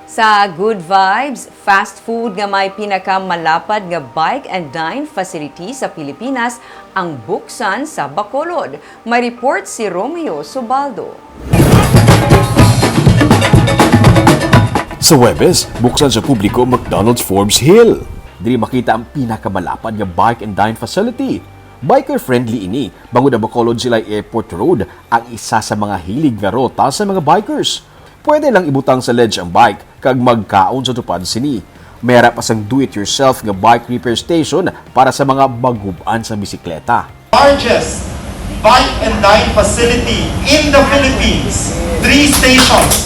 Sa Good Vibes, fast food nga may pinakamalapad nga bike and dine facility sa Pilipinas ang buksan sa Bacolod. May report si Romeo Subaldo. Sa Huwebes, buksan sa publiko McDonald's Forbes Hill. Diri makita ang pinakamalapad nga bike and dine facility. Biker-friendly ini, bangod na Bacolod sila Airport Road, ang isa sa mga hilig nga rota sa mga bikers. Pwede lang ibutang sa ledge ang bike kag magkaon sa tupad sini. Mayra pa sang do-it-yourself nga bike repair station para sa mga bagubaan sa bisikleta. Largest bike and dine facility in the Philippines. 3 stations.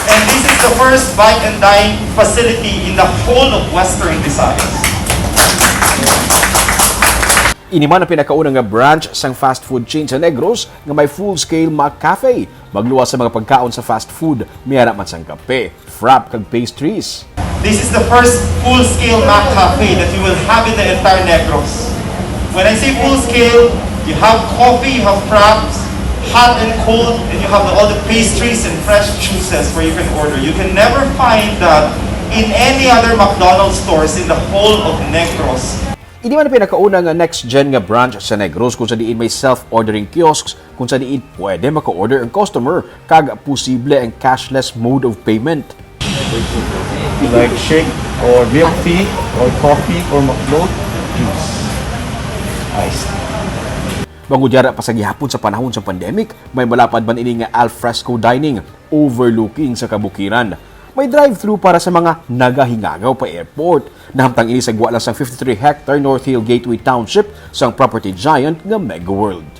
And this is the first bike and dine facility in the whole of Western Visayas. Iniman ang pinakaunang nga branch sang fast food chain sa Negros nga may full-scale McCafe. Magluwas sa mga pagkaon sa fast food, mayara man sang kape, frap kag pastries. This is the first full-scale McCafe that you will have in the entire Negros. When I say full-scale, you have coffee, you have fraps, hot and cold, and you have all the pastries and fresh juices where you can order. You can never find that in any other McDonald's stores in the whole of Negros. Hindi man ang pinakauna nga next-gen nga branch sa Negros kung sa diin may self-ordering kiosks, kung sa diin pwede maka-order ang customer kag posible ang cashless mode of payment. Like shake or milk tea or coffee or McFloat, juice, iced. Bangod yara pa sa gihapon sa panahon sa pandemic, may malapad man ini nga alfresco dining overlooking sa kabukiran. May drive-thru para sa mga nagahingagaw pa airport. Nahamtang ini sa guwa lang sa 53-hectare North Hill Gateway Township sang property giant nga Mega World.